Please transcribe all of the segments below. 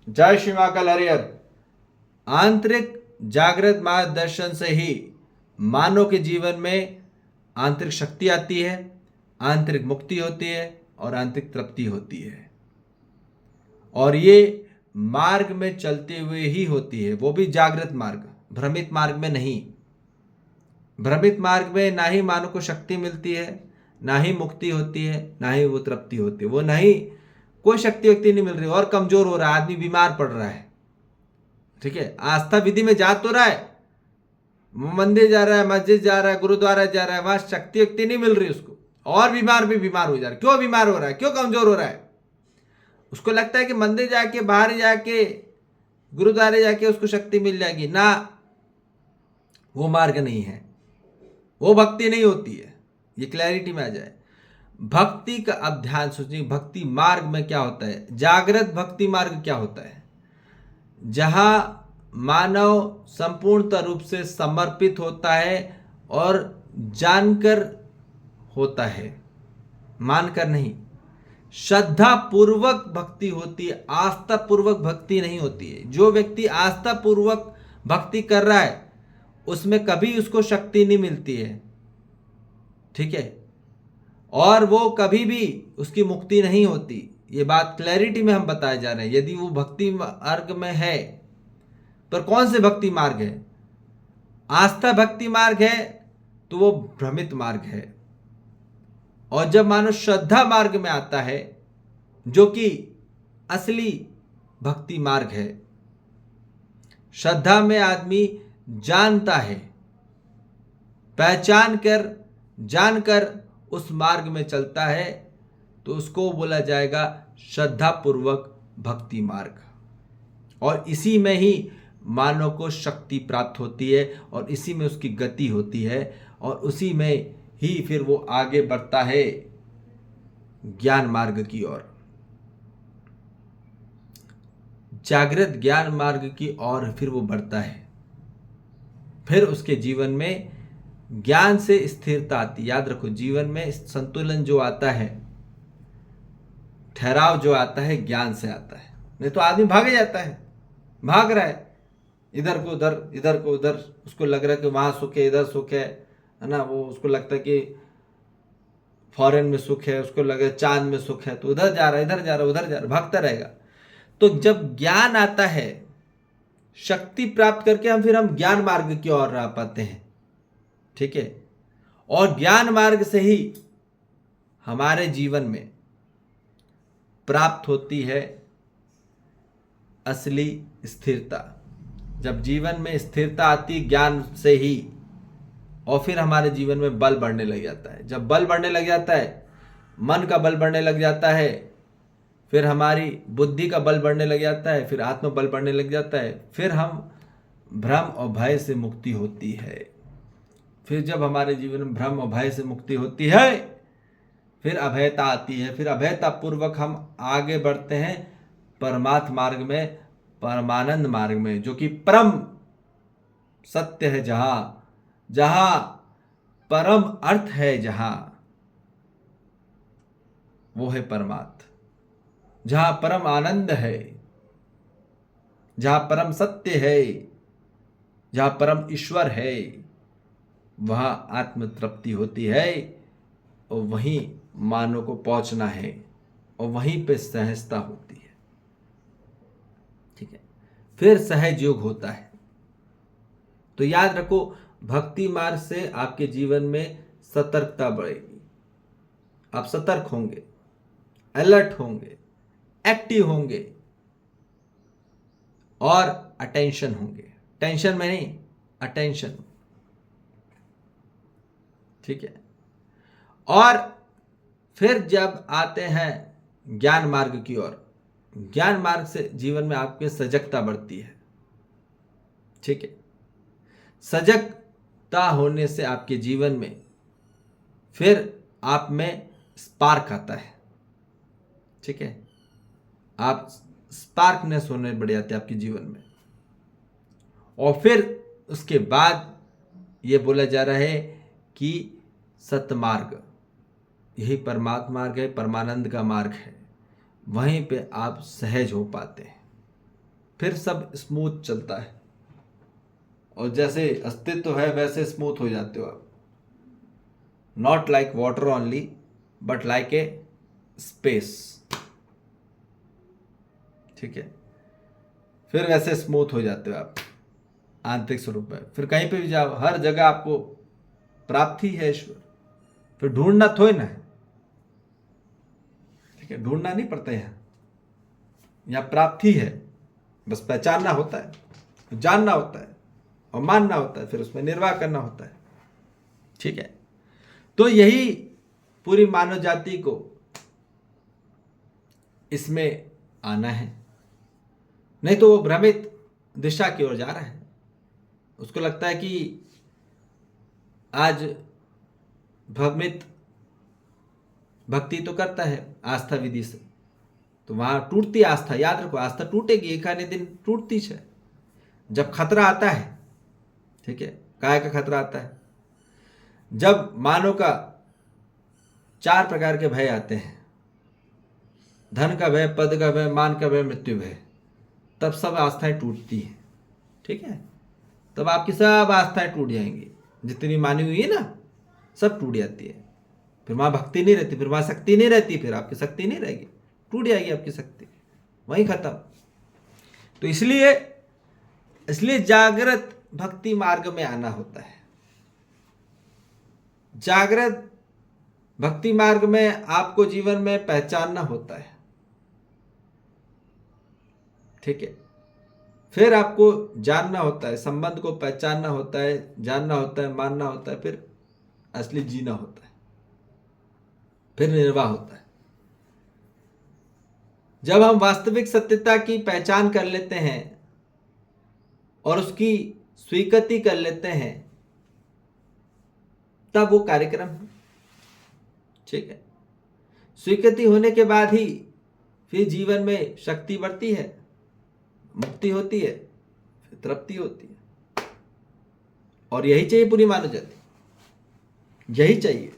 जय श्री महाकाल हरिहर। आंतरिक जागृत मार्गदर्शन से ही मानव के जीवन में आंतरिक शक्ति आती है, आंतरिक मुक्ति होती है और आंतरिक तृप्ति होती है। और ये मार्ग में चलते हुए ही होती है, वो भी जागृत मार्ग, भ्रमित मार्ग में नहीं। भ्रमित मार्ग में ना ही मानव को शक्ति मिलती है, ना ही मुक्ति होती है, ना ही वो तृप्ति होती है। वो नहीं, कोई शक्ति व्यक्ति नहीं मिल रही और कमजोर हो रहा है, आदमी बीमार पड़ रहा है। ठीक है, आस्था विधि में जा तो रहा है, मंदिर जा रहा है, मस्जिद जा रहा है, गुरुद्वारा जा रहा है, वहां शक्ति व्यक्ति नहीं मिल रही उसको, और बीमार भी बीमार हो जा रहा है। क्यों बीमार हो रहा है, क्यों कमजोर हो रहा है? उसको लगता है कि मंदिर जाके, बाहर जाके, गुरुद्वारे जाके उसको शक्ति मिल जाएगी ना। वो मार्ग नहीं है, वो भक्ति नहीं होती है। ये क्लैरिटी में आ जाए। भक्ति का अब ध्यान सोचिए, भक्ति मार्ग में क्या होता है। जागृत भक्ति मार्ग क्या होता है? जहां मानव संपूर्णतः रूप से समर्पित होता है और जानकर होता है, मानकर नहीं। श्रद्धा पूर्वक भक्ति होती है, आस्था पूर्वक भक्ति नहीं होती है। जो व्यक्ति आस्था पूर्वक भक्ति कर रहा है उसमें कभी उसको शक्ति नहीं मिलती है। ठीक है, और वो कभी भी उसकी मुक्ति नहीं होती। ये बात क्लैरिटी में हम बताए जा रहे हैं। यदि वो भक्ति मार्ग में है, पर कौन से भक्ति मार्ग है? आस्था भक्ति मार्ग है तो वो भ्रमित मार्ग है। और जब मानो श्रद्धा मार्ग में आता है, जो कि असली भक्ति मार्ग है, श्रद्धा में आदमी जानता है, पहचान कर, जानकर उस मार्ग में चलता है, तो उसको बोला जाएगा श्रद्धा पूर्वक भक्ति मार्ग। और इसी में ही मानव को शक्ति प्राप्त होती है और इसी में उसकी गति होती है और उसी में ही फिर वो आगे बढ़ता है ज्ञान मार्ग की ओर, जागृत ज्ञान मार्ग की ओर फिर वो बढ़ता है। फिर उसके जीवन में ज्ञान से स्थिरता आती। याद रखो, जीवन में संतुलन जो आता है, ठहराव जो आता है, ज्ञान से आता है। नहीं तो आदमी भागे जाता है, भाग रहा है इधर को उधर, इधर को उधर। उसको लग रहा है कि वहां सुख है, इधर सुख है ना। वो उसको लगता है कि फॉरेन में सुख है, उसको लगे चांद में सुख है, तो उधर जा रहा है, इधर जा रहा है, उधर जा रहा है, भागता रहेगा। तो जब ज्ञान आता है, शक्ति प्राप्त करके हम ज्ञान मार्ग की ओर आ पाते हैं। ठीक है, और ज्ञान मार्ग से ही हमारे जीवन में प्राप्त होती है असली स्थिरता। जब जीवन में स्थिरता आती ज्ञान से ही, और फिर हमारे जीवन में बल बढ़ने लग जाता है। जब बल बढ़ने लग जाता है, मन का बल बढ़ने लग जाता है, फिर हमारी बुद्धि का बल बढ़ने लग जाता है, फिर आत्म बल बढ़ने लग जाता है, फिर हम भ्रम और भय से मुक्ति होती है। फिर जब हमारे जीवन में भ्रम और भय से मुक्ति होती है, फिर अभयता आती है। फिर अभयता पूर्वक हम आगे बढ़ते हैं परमात्म मार्ग में, परमानंद मार्ग में, जो कि परम सत्य है। जहां परम अर्थ है, जहां वो है परमात्मा, जहां परम आनंद है, जहां परम सत्य है, जहां परम ईश्वर है, वहां आत्म तृप्ति होती है। और वहीं मानव को पहुंचना है और वहीं पे सहजता होती है। ठीक है, फिर सहज योग होता है। तो याद रखो, भक्ति मार्ग से आपके जीवन में सतर्कता बढ़ेगी। आप सतर्क होंगे, अलर्ट होंगे, एक्टिव होंगे और अटेंशन होंगे। टेंशन में नहीं, अटेंशन। ठीक है, और फिर जब आते हैं ज्ञान मार्ग की ओर, ज्ञान मार्ग से जीवन में आपके सजगता बढ़ती है। ठीक है, सजगता होने से आपके जीवन में फिर आप में स्पार्क आता है। ठीक है, आप स्पार्कनेस होने बढ़ जाते हैं आपके जीवन में। और फिर उसके बाद ये बोला जा रहा है कि सतमार्ग, यही परमात्मा मार्ग है, परमानंद का मार्ग है। वहीं पे आप सहज हो पाते हैं। फिर सब स्मूथ चलता है, और जैसे अस्तित्व है वैसे स्मूथ हो जाते हो आप। Not like water only but like a space, ठीक है। फिर वैसे स्मूथ हो जाते हो आप आंतरिक स्वरूप में। फिर कहीं पे भी जाओ, हर जगह आपको प्राप्ति है ईश्वर। फिर ढूंढना थोड़ी ना है, ठीक है, ढूंढना नहीं पड़ता यहाँ प्राप्ति है, बस पहचानना होता है, जानना होता है और मानना होता है, फिर उसमें निर्वाह करना होता है, ठीक है। तो यही पूरी मानव जाति को इसमें आना है, नहीं तो वो भ्रमित दिशा की ओर जा रहा है। उसको लगता है कि आज भ्रमित भक्ति तो करता है आस्था विधि से, तो वहां टूटती आस्था, याद रखो आस्था टूटेगी, एक आने दिन टूटती है जब खतरा आता है, ठीक है। काय का खतरा आता है? जब मानव का 4 प्रकार के भय आते हैं, धन का भय, पद का भय, मान का भय, मृत्यु भय, तब सब आस्थाएं टूटती हैं, ठीक है। तब आपकी सब आस्थाएं टूट जाएंगी, जितनी मानी हुई है ना सब टूट जाती है। फिर वहां भक्ति नहीं रहती, फिर वहां शक्ति नहीं रहती, फिर आपकी शक्ति नहीं रहेगी, टूट जाएगी आपकी शक्ति, वहीं खत्म। तो इसलिए जागृत भक्ति मार्ग में आना होता है। जागृत भक्ति मार्ग में आपको जीवन में पहचानना होता है, ठीक है। फिर आपको जानना होता है, संबंध को पहचानना होता है, जानना होता है, मानना होता है, फिर असली जीना होता है, फिर निर्वाह होता है। जब हम वास्तविक सत्यता की पहचान कर लेते हैं और उसकी स्वीकृति कर लेते हैं, तब वो कार्यक्रम है, ठीक है। स्वीकृति होने के बाद ही फिर जीवन में शक्ति बढ़ती है, मुक्ति होती है, फिर तृप्ति होती है। और यही चाहिए पूरी मानव जाति, यही चाहिए,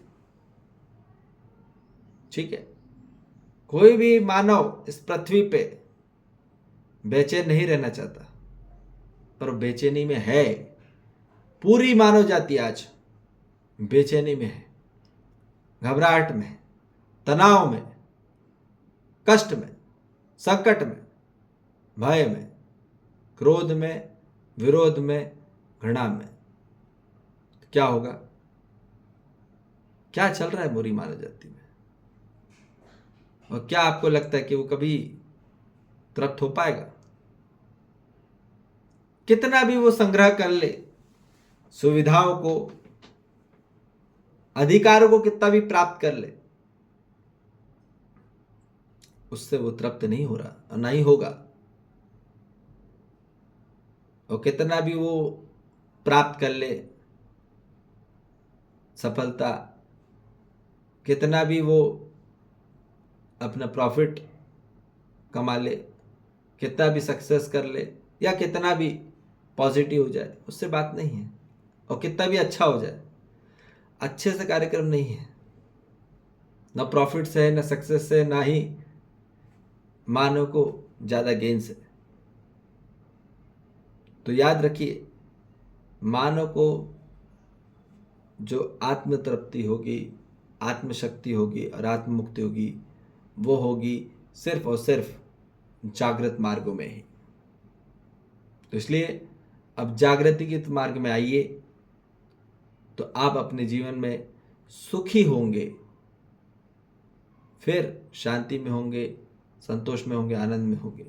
ठीक है। कोई भी मानव इस पृथ्वी पे बेचैन नहीं रहना चाहता, पर बेचैनी में है। पूरी मानव जाति आज बेचैनी में है, घबराहट में, तनाव में, कष्ट में, संकट में, भय में, क्रोध में, विरोध में, घृणा में। क्या होगा? क्या चल रहा है पूरी मानव जाति में? और क्या आपको लगता है कि वो कभी तृप्त हो पाएगा? कितना भी वो संग्रह कर ले, सुविधाओं को, अधिकारों को कितना भी प्राप्त कर ले, उससे वो तृप्त नहीं हो रहा और नहीं होगा। और कितना भी वो प्राप्त कर ले सफलता, कितना भी वो अपना प्रॉफिट कमा ले, कितना भी सक्सेस कर ले, या कितना भी पॉजिटिव हो जाए, उससे बात नहीं है। और कितना भी अच्छा हो जाए, अच्छे से कार्यक्रम नहीं है, ना प्रॉफिट से है, ना सक्सेस से, ना ही मानव को ज़्यादा गेन से। तो याद रखिए, मानव को जो आत्म तृप्ति होगी, आत्मशक्ति होगी और आत्म मुक्ति होगी, वो होगी सिर्फ और सिर्फ जागृत मार्गों में ही। तो इसलिए अब जागृति के मार्ग में आइए, तो आप अपने जीवन में सुखी होंगे, फिर शांति में होंगे, संतोष में होंगे, आनंद में होंगे।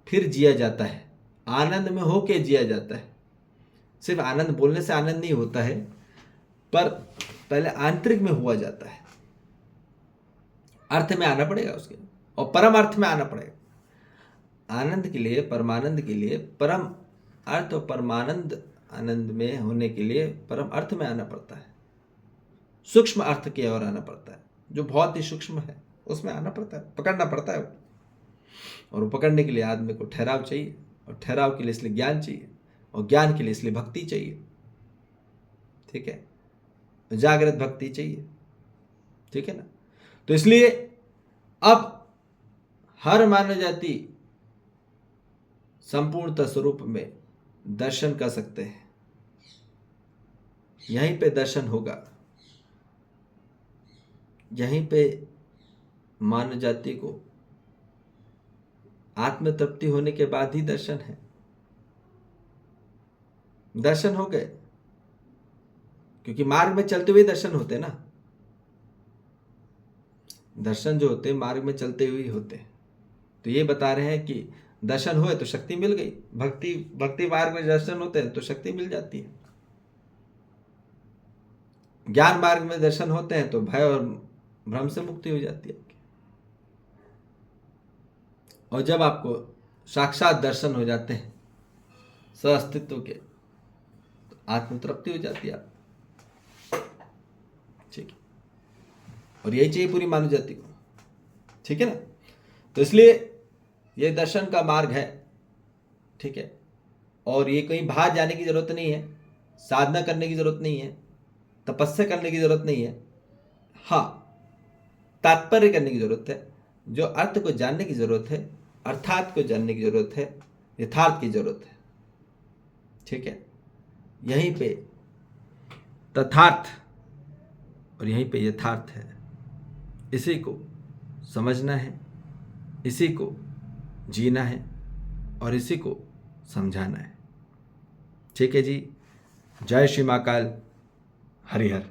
फिर जिया जाता है, आनंद में होके जिया जाता है। सिर्फ आनंद बोलने से आनंद नहीं होता है, पर पहले आंतरिक में हुआ जाता है। अर्थ में आना पड़ेगा उसके, और परम अर्थ में आना पड़ेगा। आनंद के लिए, परमानंद के लिए, परम अर्थ और परमानंद आनंद में होने के लिए परम अर्थ में आना पड़ता है। सूक्ष्म अर्थ की ओर आना पड़ता है, जो बहुत ही सूक्ष्म है, उसमें आना पड़ता है, पकड़ना पड़ता है। और वो पकड़ने के लिए आदमी को ठहराव चाहिए, और ठहराव के लिए इसलिए ज्ञान चाहिए, और ज्ञान के लिए इसलिए भक्ति चाहिए, ठीक है, जागृत भक्ति चाहिए, ठीक है ना। तो इसलिए अब हर मानव जाति संपूर्णता स्वरूप में दर्शन कर सकते हैं। यहीं पे दर्शन होगा, यहीं पे मानव जाति को आत्म तृप्ति होने के बाद ही दर्शन है। दर्शन हो गए, क्योंकि मार्ग में चलते हुए दर्शन होते हैं ना। दर्शन जो होते हैं मार्ग में चलते हुए ही होते हैं। तो ये बता रहे हैं कि दर्शन हुए तो शक्ति मिल गई। भक्ति मार्ग में दर्शन होते हैं तो शक्ति मिल जाती है। ज्ञान मार्ग में दर्शन होते हैं तो भय और भ्रम से मुक्ति हो जाती है आपकी। और जब आपको साक्षात दर्शन हो जाते हैं अस्तित्व के, तो आत्म तृप्ति हो जाती है आप। ठीक है, और यही चाहिए पूरी मानव जाति को। ठीक है ना। तो इसलिए ये दर्शन का मार्ग है। ठीक है, और ये कहीं बाहर जाने की जरूरत नहीं है, साधना करने की जरूरत नहीं है, तपस्या करने की जरूरत नहीं है। हाँ, तात्पर्य करने की जरूरत है, जो अर्थ को जानने की जरूरत है, अर्थात को जानने की जरूरत है, यथार्थ की जरूरत है। ठीक है, यहीं पे तथार्थ और यहीं पे यथार्थ है। इसी को समझना है, इसी को जीना है और इसी को समझाना है। ठीक है जी। जय श्री महाकाल। हरिहर।